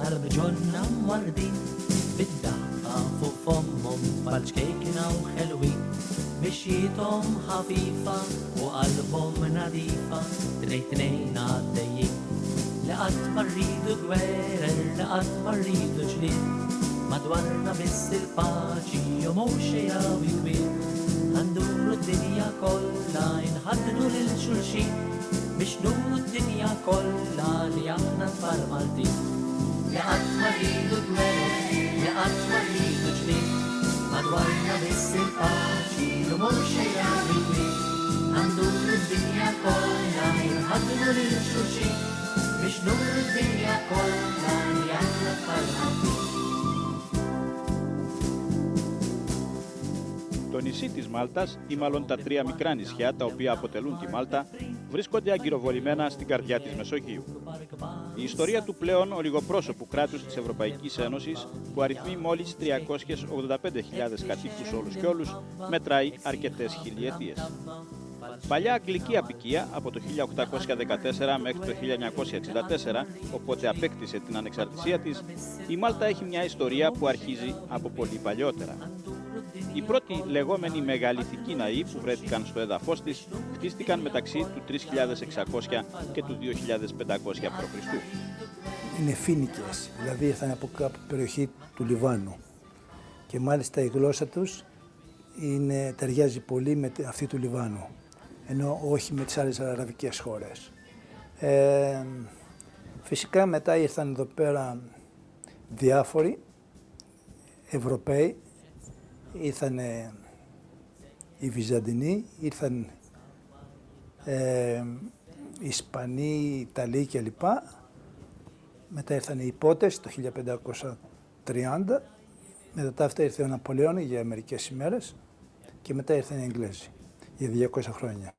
قلب جنة وردين بالدقة فوق فمهم فالشكيكنا وحلوين مشيتهم خفيفة وقلبهم نظيفة تريتنين عالدين لقد مريض جويرر لقد مريض جليل مدورنا بس الباجي وموشيا بكبير هندور الدنيا كلها نحضنوا للشلشين مش نور الدنيا كلها ليحنا فرمالتين لقد مريض جويرر لقد مريض جليل مدورنا بس الباجي وموشيا بكبير هندور الدنيا كلها نحضنوا للشلشين مش نور الدنيا كلها ليحنا فرمالتين. Το νησί της Μάλτας, ή μάλλον τα τρία μικρά νησιά τα οποία αποτελούν τη Μάλτα, βρίσκονται αγκυροβολημένα στην καρδιά της Μεσογείου. Η ιστορία του πλέον ολιγοπρόσωπου κράτους της Ευρωπαϊκής Ένωσης, που αριθμεί μόλις 385.000 κατοίκους όλους και όλους, μετράει αρκετές χιλιετίες. Παλιά αγγλική αποικία από το 1814 μέχρι το 1964, οπότε απέκτησε την ανεξαρτησία της, η Μάλτα έχει μια ιστορία που αρχίζει από πολύ παλιότερα. Οι πρώτοι λεγόμενοι μεγαλιθικοί ναοί που βρέθηκαν στο έδαφος της χτίστηκαν μεταξύ του 3600 και του 2500 π.Χ. Είναι φοίνικες, δηλαδή ήρθαν από κάποια περιοχή του Λιβάνου και μάλιστα η γλώσσα τους ταιριάζει πολύ με αυτή του Λιβάνου, ενώ όχι με τις άλλες αραβικές χώρες. Φυσικά μετά ήρθαν εδώ πέρα διάφοροι Ευρωπαίοι, ήρθαν οι Βυζαντινοί, ήρθαν οι Ισπανοί, οι Ιταλοί κλπ. Μετά ήρθαν οι Υπότες το 1530, μετά αυτά ήρθε ο Ναπολέων για μερικές ημέρες και μετά ήρθαν οι Εγγλέζοι για 200 χρόνια.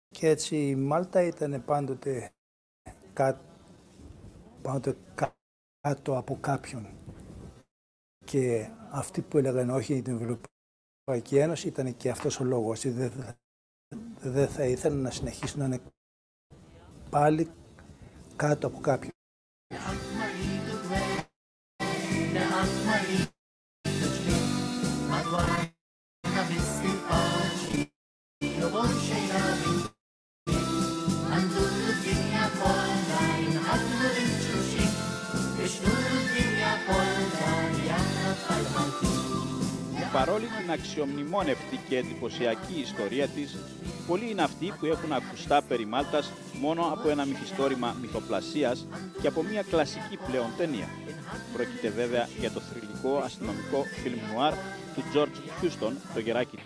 Και έτσι η Μάλτα ήταν πάντοτε κάτω από κάποιον. Και αυτοί που έλεγαν όχι την Ευρωπαϊκή Ένωση ήταν και αυτός ο λόγος. Δεν θα ήθελαν να συνεχίσουν να είναι πάλι κάτω από κάποιον. Παρόλη την αξιομνημόνευτη και εντυπωσιακή ιστορία της, πολλοί είναι αυτοί που έχουν ακουστά περί Μάλτας μόνο από ένα μυθιστόρημα μυθοπλασίας και από μια κλασική πλέον ταινία. Πρόκειται βέβαια για το θρυλικό αστυνομικό φιλμ νουάρ του George Huston, το γεράκι του.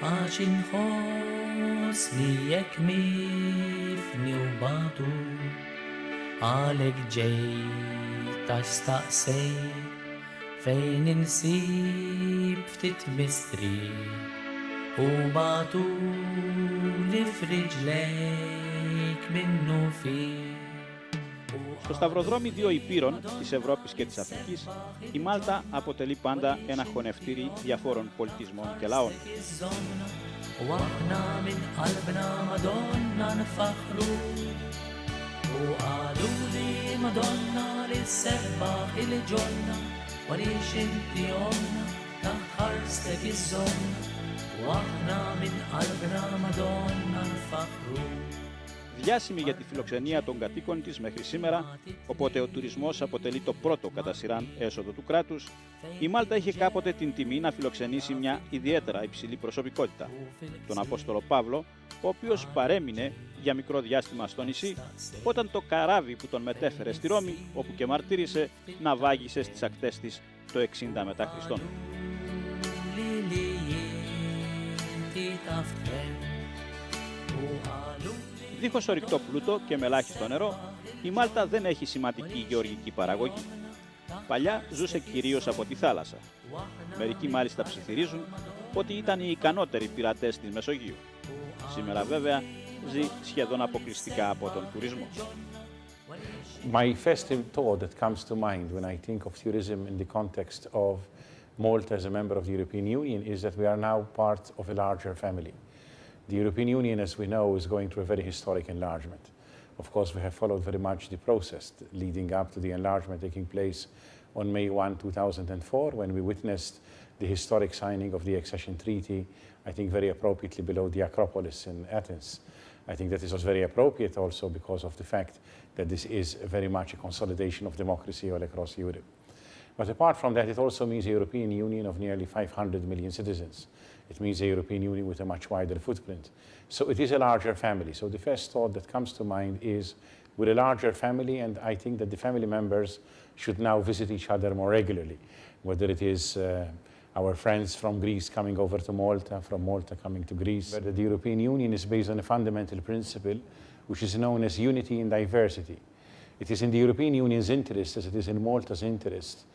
عشان حسني يكمفني وباطو عليك جاي تستقسي فين نسيب تتمسري وباطو لفرج ليك منه فيه. Στο σταυροδρόμι δύο υπήρων, της Ευρώπης και της Αφρικής, η Μάλτα αποτελεί πάντα ένα χωνευτήρι διαφόρων πολιτισμών και λαών. Διάσημη για τη φιλοξενία των κατοίκων της μέχρι σήμερα, οπότε ο τουρισμός αποτελεί το πρώτο κατά σειράν έσοδο του κράτους, η Μάλτα είχε κάποτε την τιμή να φιλοξενήσει μια ιδιαίτερα υψηλή προσωπικότητα, τον Απόστολο Παύλο, ο οποίος παρέμεινε για μικρό διάστημα στο νησί, όταν το καράβι που τον μετέφερε στη Ρώμη, όπου και μαρτύρησε, ναυάγησε στις ακτές της το 60 μετά Χριστόν. Δίχως ορυκτό πλούτο και με ελάχιστο νερό, η Μάλτα δεν έχει σημαντική γεωργική παραγωγή. Παλιά ζούσε κυρίως από τη θάλασσα. Μερικοί μάλιστα ψιθυρίζουν ότι ήταν οι ικανότεροι πειρατές της Μεσογείου. Σήμερα βέβαια ζει σχεδόν αποκλειστικά από τον τουρισμό. My first thought that comes to mind when I think of tourism in the context of Malta as a member of the European Union is that we are now part of a larger family. The European Union, as we know, is going through a very historic enlargement. Of course, we have followed very much the process leading up to the enlargement taking place on May 1, 2004, when we witnessed the historic signing of the accession treaty, I think very appropriately below the Acropolis in Athens. I think that this was very appropriate also because of the fact that this is very much a consolidation of democracy all across Europe. But apart from that, it also means a European Union of nearly 500 million citizens. It means a European Union with a much wider footprint. So it is a larger family. So the first thought that comes to mind is we're a larger family, and I think that the family members should now visit each other more regularly, whether it is our friends from Greece coming over to Malta, from Malta coming to Greece. But the European Union is based on a fundamental principle, which is known as unity in diversity. It is in the European Union's interest, as it is in Malta's interest,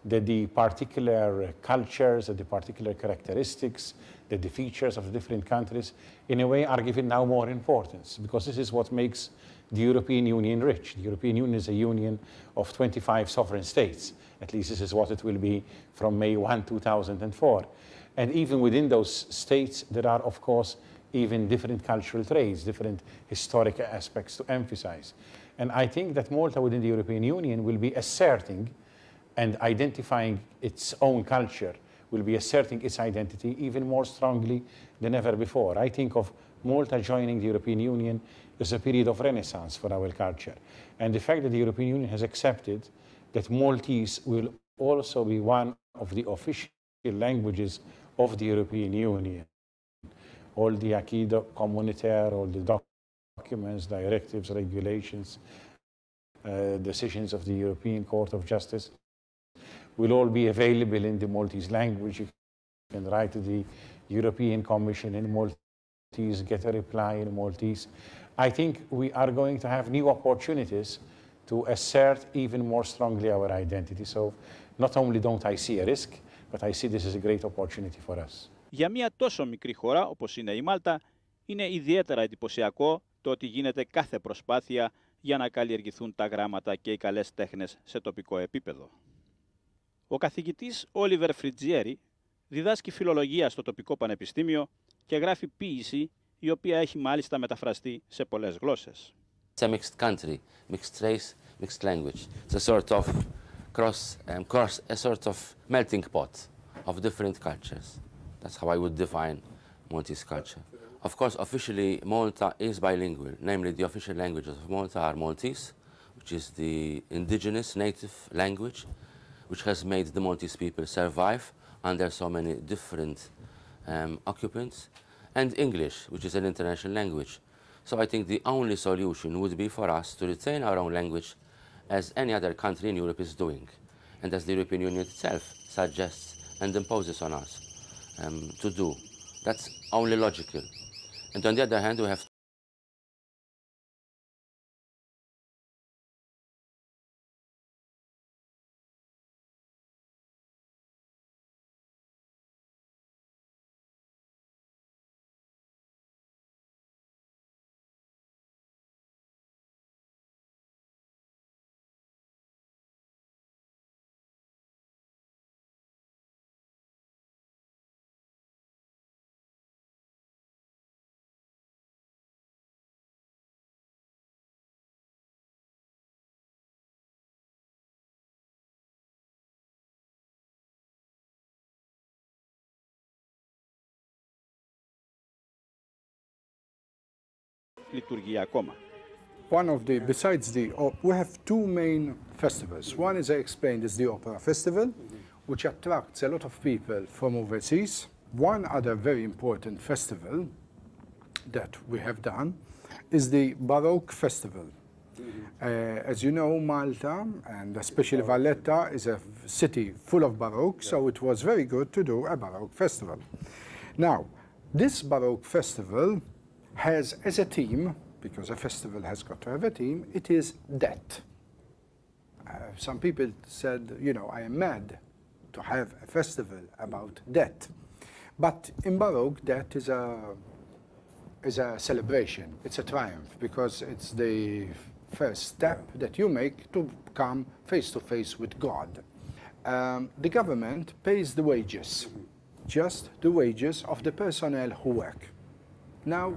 that the particular cultures, that the particular characteristics, that the features of the different countries, in a way, are given now more importance, because this is what makes the European Union rich. The European Union is a union of 25 sovereign states. At least this is what it will be from May 1, 2004. And even within those states, there are, of course, even different cultural traits, different historic aspects to emphasize. And I think that Malta within the European Union will be asserting and identifying its own culture, will be asserting its identity even more strongly than ever before. I think of Malta joining the European Union as a period of renaissance for our culture. And the fact that the European Union has accepted that Maltese will also be one of the official languages of the European Union. All the acquis communautaire, all the documents, directives, regulations, decisions of the European Court of Justice will all be available in the Maltese language. You can write to the European Commission in Maltese, get a reply in Maltese. I think we are going to have new opportunities to assert even more strongly our identity. So not only don't I see a risk, but I see this as a great opportunity for us. Για μια τόσο μικρή χώρα όπως είναι η Μάλτα, είναι ιδιαίτερα εντυπωσιακό το ότι γίνεται κάθε προσπάθεια για να καλλιεργηθούν τα γράμματα και οι καλές τέχνες σε τοπικό επίπεδο. Ο καθηγητής Όλιβερ Φριτζιέρι διδάσκει φιλολογία στο τοπικό πανεπιστήμιο και γράφει ποίηση, η οποία έχει μάλιστα μεταφραστεί σε πολλές γλώσσες. It's a mixed country, mixed race, mixed language. It's a sort of a sort of melting pot of different cultures. That's how I would define Maltese culture. Of course, officially, Malta is bilingual. Namely, the official languages of Malta are Maltese, which is the indigenous native language, which has made the Maltese people survive under so many different occupants, and English, which is an international language. So I think the only solution would be for us to retain our own language as any other country in Europe is doing, and as the European Union itself suggests and imposes on us to do. That's only logical. And on the other hand, we have λειτουργεί ακόμα. Besides we have two main festivals. One, as I explained, is the Opera Festival, which attracts a lot of people from overseas. One other very important festival that we have done is the Baroque Festival. As you know, Malta, and especially Valletta, is a city full of Baroque, so it was very good to do a Baroque Festival. Now, this Baroque Festival has as a theme, because a festival has got to have a theme, it is debt. Some people said, you know, I am mad to have a festival about debt. But in Baroque, debt is a celebration, it's a triumph, because it's first step that you make to come face to face with God. The government pays the wages, just the wages of the personnel who work. Now,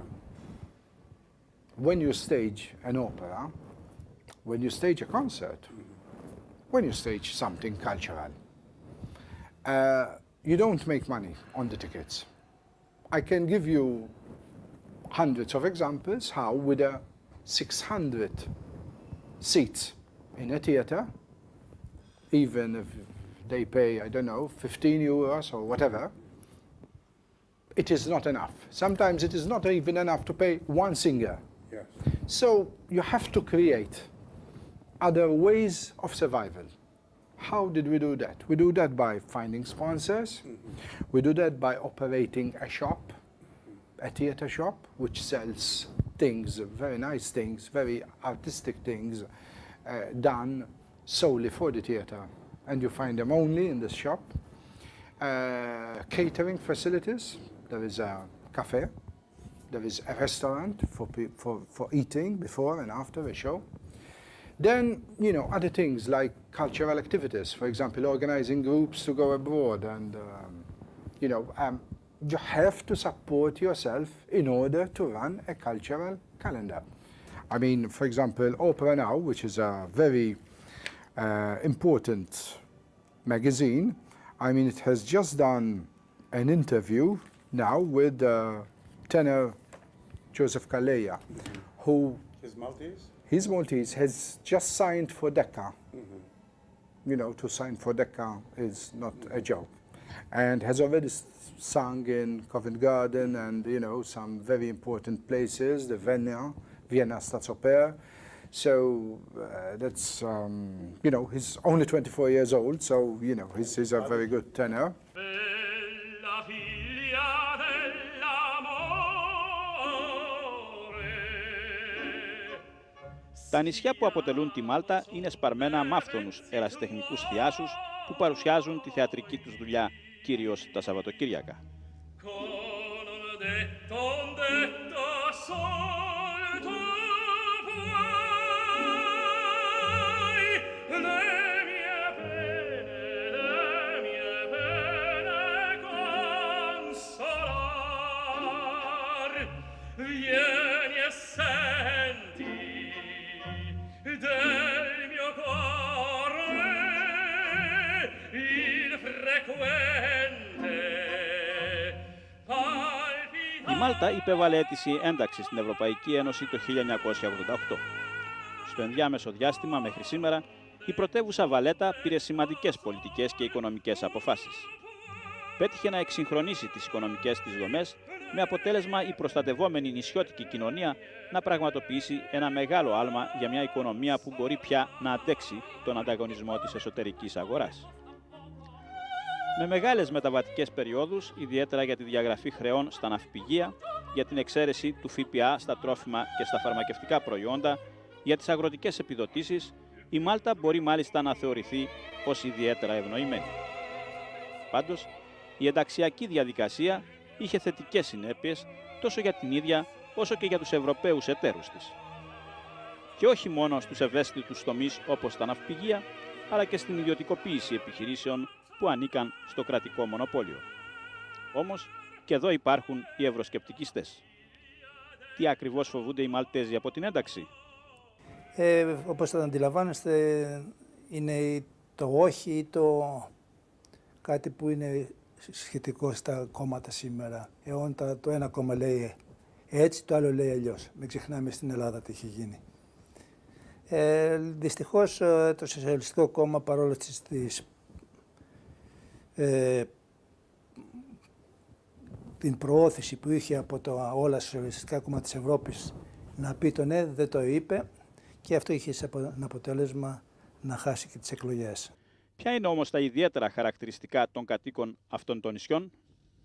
when you stage an opera, when you stage a concert, when you stage something cultural, you don't make money on the tickets. I can give you hundreds of examples how with a 600 seats in a theater, even if they pay, I don't know, 15 euros or whatever, it is not enough. Sometimes it is not even enough to pay one singer. Yes. So you have to create other ways of survival. How did we do that? We do that by finding sponsors. We do that by operating a shop, a theater shop, which sells things, very nice things, very artistic things, done solely for the theater. And you find them only in this shop. Catering facilities. There is a cafe. There is a restaurant for eating before and after a show. Then, you know, other things like cultural activities, for example, organizing groups to go abroad. And, you know, you have to support yourself in order to run a cultural calendar. I mean, for example, Opera Now, which is a very important magazine, I mean, it has just done an interview now with tenor Joseph Calleja, who... He's Maltese? He's Maltese, has just signed for Decca. You know, to sign for Decca is not a joke. And has already sung in Covent Garden and, you know, some very important places, the Vienna Staatsoper. So that's, you know, he's only 24 years old, so, you know, he's a very good tenor. Τα νησιά που αποτελούν τη Μάλτα είναι σπαρμένα με άφθονους ερασιτεχνικούς θειάσους που παρουσιάζουν τη θεατρική τους δουλειά κυρίως τα Σαββατοκύριακα. Η Μάλτα υπέβαλε αίτηση ένταξη στην Ευρωπαϊκή Ένωση το 1988. Στο ενδιάμεσο διάστημα μέχρι σήμερα, η πρωτεύουσα Βαλέτα πήρε σημαντικές πολιτικές και οικονομικές αποφάσεις. Πέτυχε να εξυγχρονίσει τις οικονομικές της δομές, με αποτέλεσμα η προστατευόμενη νησιώτικη κοινωνία να πραγματοποιήσει ένα μεγάλο άλμα για μια οικονομία που μπορεί πια να αντέξει τον ανταγωνισμό της εσωτερικής αγοράς. Με μεγάλες μεταβατικές περιόδους, ιδιαίτερα για τη διαγραφή χρεών στα ναυπηγεία, για την εξαίρεση του ΦΠΑ στα τρόφιμα και στα φαρμακευτικά προϊόντα, για τις αγροτικές επιδοτήσεις, η Μάλτα μπορεί μάλιστα να θεωρηθεί ως ιδιαίτερα ευνοημένη. Πάντως, η ενταξιακή διαδικασία είχε θετικές συνέπειες τόσο για την ίδια όσο και για τους Ευρωπαίους εταίρους της. Και όχι μόνο στους ευαίσθητους τομείς όπως τα ναυπηγεία, αλλά και στην ιδιωτικοποίηση επιχειρήσεων που ανήκαν στο κρατικό μονοπόλιο. Όμως και εδώ υπάρχουν οι ευρωσκεπτικιστές. Τι ακριβώς φοβούνται οι Μαλτέζοι από την ένταξη? Όπως θα αντιλαμβάνεστε, είναι το όχι ή κάτι που είναι σχετικό στα κόμματα σήμερα. Το ένα κόμμα λέει έτσι, το άλλο λέει αλλιώς. Μην ξεχνάμε στην Ελλάδα τι έχει γίνει. Δυστυχώς το Σοσιαλιστικό Κόμμα, παρόλο την προώθηση που είχε από όλα τα σοσιαλιστικά κόμματα της Ευρώπης να πει το ναι, δεν το είπε και αυτό είχε σαν αποτέλεσμα να χάσει και τις εκλογές. Ποια είναι όμως τα ιδιαίτερα χαρακτηριστικά των κατοίκων αυτών των νησιών?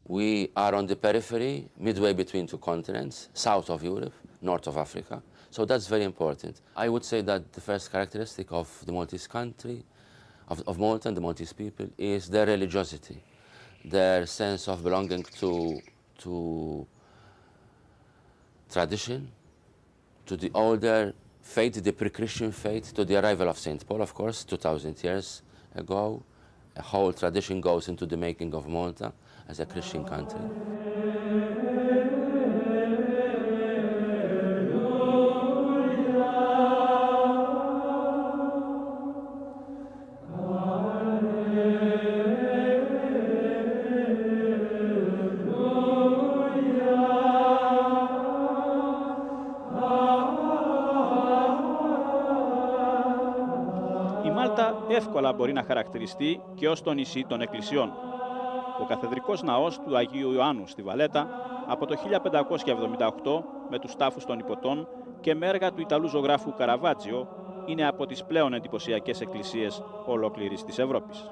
We are on the periphery, midway between two continents, south of Europe, north of Africa. So that's very important. I would say that the first characteristic of the Maltese country, of Malta and the Maltese people, is their religiosity, their sense of belonging to tradition, to the older fate, the pre-Christian fate, to the arrival of St. Paul, of course, 2,000 years ago. A whole tradition goes into the making of Malta as a Christian country. Η Μάλτα εύκολα μπορεί να χαρακτηριστεί και ως το νησί των εκκλησιών. Ο καθεδρικός ναός του Αγίου Ιωάννου στη Βαλέτα από το 1578 με τους τάφους των Ιπποτών και με έργα του Ιταλού ζωγράφου Καραβάτζιο είναι από τις πλέον εντυπωσιακές εκκλησίες ολόκληρης της Ευρώπης.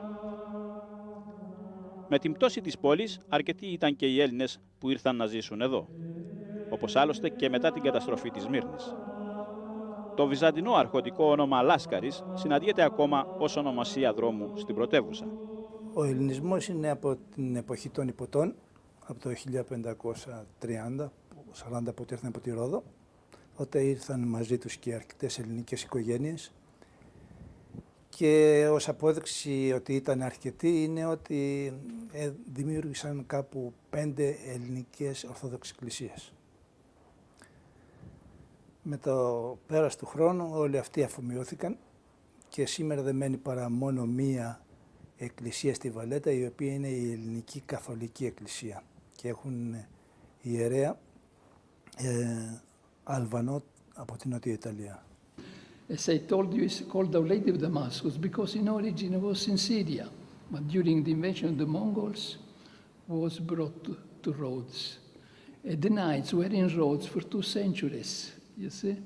Με την πτώση της πόλης, αρκετοί ήταν και οι Έλληνες που ήρθαν να ζήσουν εδώ, όπως άλλωστε και μετά την καταστροφή της Μύρνης. Το βυζαντινό αρχοντικό όνομα Λάσκαρης συναντιέται ακόμα ως ονομασία δρόμου στην πρωτεύουσα. Ο ελληνισμός είναι από την εποχή των Ιπποτών, από το 1530, 40 που ήρθαν από τη Ρόδο, όταν ήρθαν μαζί τους και αρκετές ελληνικές οικογένειες. Και ως απόδειξη ότι ήταν αρκετοί είναι ότι δημιούργησαν κάπου 5 ελληνικές ορθόδοξες εκκλησίες. Με το πέρας του χρόνου όλοι αυτοί αφομοιώθηκαν και σήμερα δεν μένει παρά μόνο μία εκκλησία στη Βαλέτα, η οποία είναι η Ελληνική Καθολική Εκκλησία και έχουν ιερέα Αλβανό από την Νότια Ιταλία. As I told you, it's called Our Lady of Damascus because in origin it was in Syria, but during the invasion of the Mongols was brought to Rhodes. The Knights were in Rhodes for 2 centuries, you see.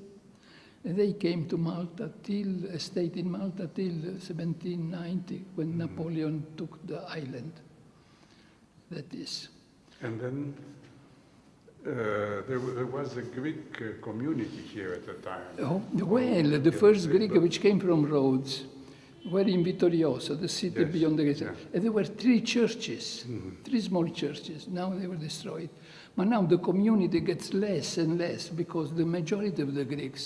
And they came to Malta stayed in Malta till 1790 when Napoleon took the island. That is. And then there was a Greek community here at the time. Oh, well, the first Greek which came from Rhodes were in Vittoriosa, the city beyond the gates. Yeah. And there were 3 churches, 3 small churches. Now they were destroyed. But now the community gets less and less because the majority of the Greeks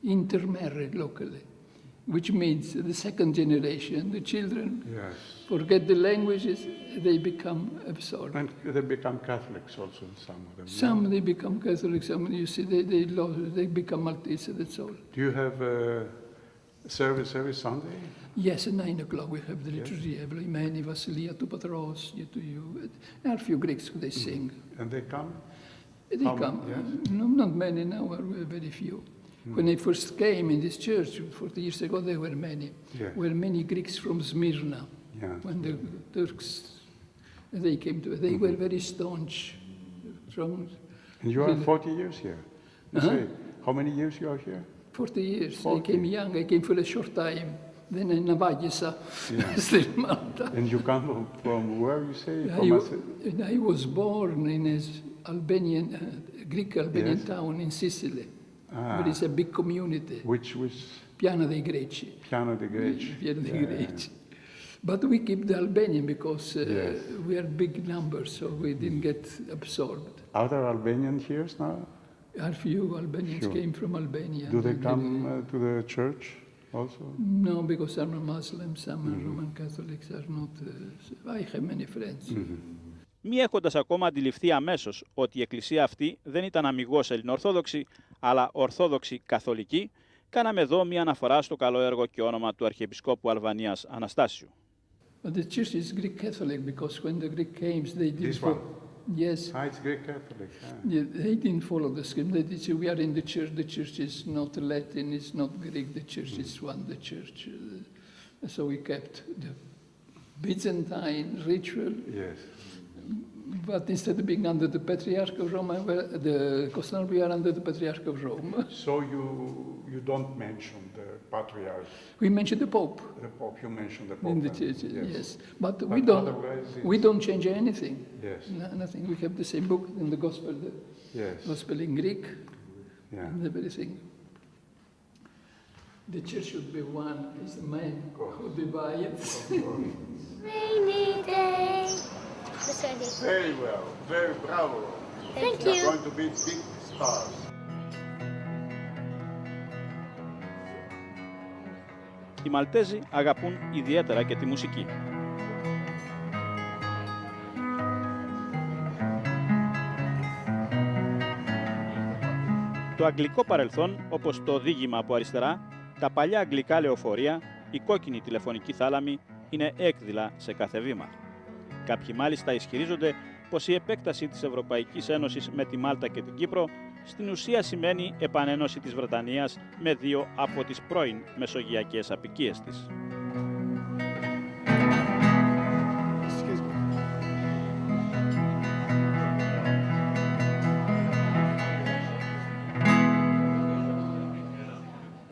intermarried locally, which means the second generation, the children forget the languages, they become absorbed. And they become Catholics also, some of them. Some they become Catholics, some you see they become Maltese, that's all. Do you have a service every Sunday? Yes, at 9 o'clock we have the liturgy, Evlaimeni, Vasilia, to Patros, to you. There are a few Greeks who they sing. And they come? They come. Yes. No, not many now, very few. When I first came in this church 40 years ago, there were many. Were many Greeks from Smyrna. When the Turks, they came to, they were very staunch. And you are 40 years here? You say, how many years you are here? 40 years. 40. I came young, I came for a short time. Then in Navagisa, still Malta. And you come from where, you say? I was born in a Greek-Albanian town in Sicily. There is a big community. Which was? Piano dei Greci. Piano dei Greci. Piano dei Greci. But we keep the Albanian because we are big numbers, so we didn't get absorbed. Are there Albanians here now? A few Albanians came from Albania. Do they come to the church also? No, because some are Muslims, some are Roman Catholics, are not. I have many friends. Μη έχοντας ακόμα αντιληφθεί αμέσως ότι η εκκλησία αυτή δεν ήταν αμιγώς ελληνοορθόδοξη, αλλά ορθόδοξη καθολική, κάναμε εδώ μια αναφορά στο καλό έργο και όνομα του Αρχιεπισκόπου Αλβανίας Αναστάσιου. But the church is Greek Catholic because when the Greek came, they didn't. This one? Yes. It's Greek Catholic. Yeah, they didn't follow the scheme. They did say, we are in the church. The church is not Latin, it's not Greek. The church is one, the church. So we kept the Byzantine ritual. Yes. But instead of being under the Patriarch of Rome, the Constantinople, we are under the Patriarch of Rome. So you don't mention the Patriarch? We mention the Pope. The Pope, you mention the Pope. In the church, yes. But otherwise we don't change anything. Yes. Nothing. We have the same book in the Gospel. Gospel in Greek. And everything. The church should be one. It's the man who divides. Rainy day. Very well, very bravo. Thank you. You're going to be big stars. Οι Μαλτέζοι αγαπούν ιδιαίτερα και τη μουσική. Το αγγλικό παρελθόν, όπως το οδήγημα από αριστερά, τα παλιά αγγλικά λεωφορεία, η κόκκινη τηλεφωνική θάλαμη είναι έκδηλα σε κάθε βήμα. Κάποιοι μάλιστα ισχυρίζονται πως η επέκταση της Ευρωπαϊκής Ένωσης με τη Μάλτα και την Κύπρο στην ουσία σημαίνει επανένωση της Βρετανίας με δύο από τις πρώην μεσογειακές αποικίες της.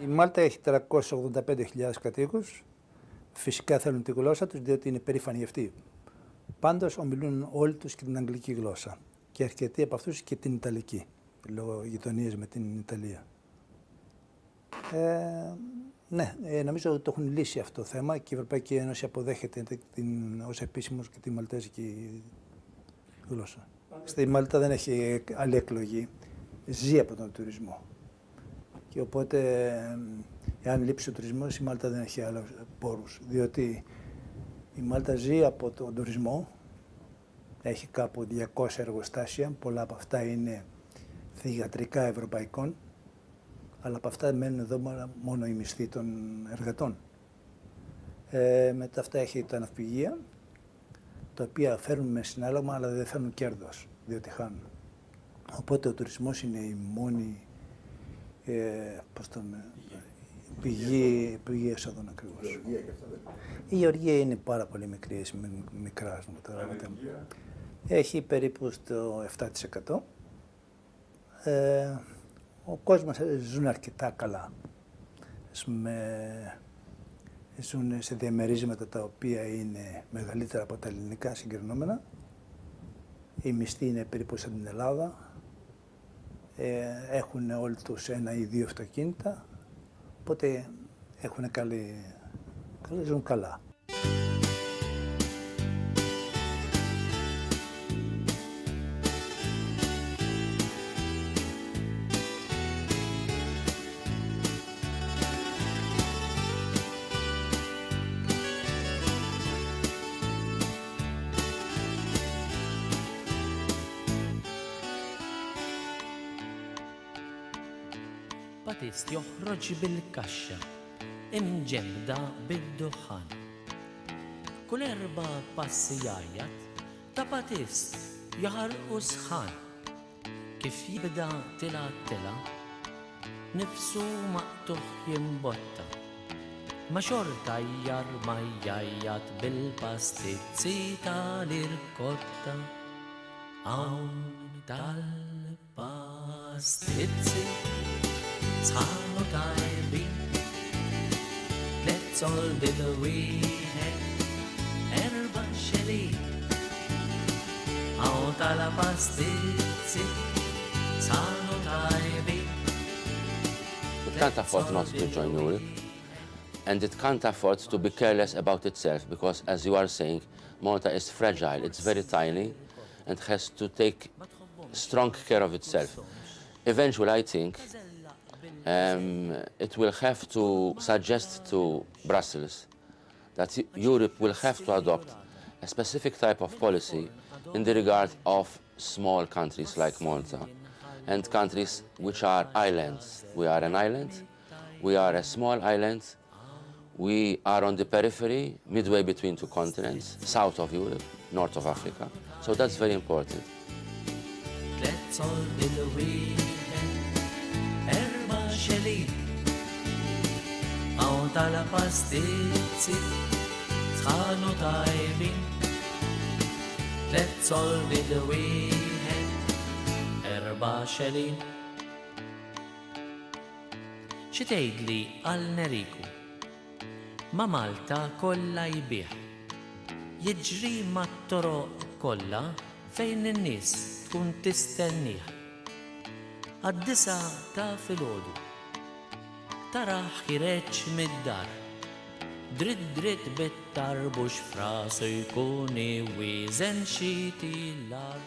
Η Μάλτα έχει 385.000 κατοίκους. Φυσικά θέλουν τη γλώσσα τους, διότι είναι περήφανοι αυτοί. Πάντως ομιλούν όλοι τους και την αγγλική γλώσσα. Και αρκετοί από αυτούς και την ιταλική, λόγω γειτονίας με την Ιταλία. Νομίζω ότι το έχουν λύσει αυτό το θέμα και η Ευρωπαϊκή Ένωση αποδέχεται ως επίσημος και τη μαλτέζικη γλώσσα. Στη Μάλτα δεν έχει άλλη εκλογή. Ζει από τον τουρισμό. Και οπότε, εάν λείψει ο τουρισμός, η Μάλτα δεν έχει άλλους πόρους. Διότι η Μάλτα ζει από τον τουρισμό. Έχει κάπου 200 εργοστάσια. Πολλά από αυτά είναι θυγατρικά ευρωπαϊκών. Αλλά από αυτά μένουν εδώ μόνο οι μισθοί των εργατών. Μετά αυτά έχει τα ναυπηγεία, τα οποία φέρνουν με συνάλλαγμα, αλλά δεν φέρνουν κέρδος, διότι χάνουν. Οπότε ο τουρισμός είναι η μόνη πηγή εσόδων ακριβώς. Η γεωργία είναι πάρα πολύ μικρή, μικρά. Έχει περίπου στο 7%. Ο κόσμος ζουν αρκετά καλά. Ζουν σε διαμερίσματα τα οποία είναι μεγαλύτερα από τα ελληνικά συγκρινόμενα. Οι μισθοί είναι περίπου σαν την Ελλάδα. Έχουν όλοι τους ένα ή δύο αυτοκίνητα, οπότε ζουν καλά. Batist joħroġ bil-kaxxa imġemda bid-duħan. Kull erba' passi jgħajjat ta' Batist jaħarqu sħan. Kif jibda tila nifsu maqtuħ jimbotta. Ma xorta ma jgħajjat bil-pastizzi tal-irkotta. Hawn tal-pastizzi sħanu tajbin, let's all be the weekend, erba xelin, għaw tala pastizzi, sħanu tajbin. It can't afford not to join Europe, and it can't afford to be careless about itself, because as you are saying, Malta is fragile, it's very tiny, and has to take strong care of itself. Eventually, I think, it will have to suggest to Brussels that Europe will have to adopt a specific type of policy in the regard of small countries like Malta and countries which are islands. We are an island, we are a small island, we are on the periphery, midway between two continents, south of Europe, north of Africa. So that's very important. Let's all be the xelin, għaw tala pastizzi, sħanu tajbin. Let's all be the weekend, erba xelin. Xitejdli għal-Neriku, ma Malta kolla jibieħ, jiġri ma t-toroq kolla fejn in-nies tkun tistenniħ. Għad-disa ta' filgħodu taraħ ħireġ mid-dar, dritt bit-tarbux frasu jkun iwieżen xi lar.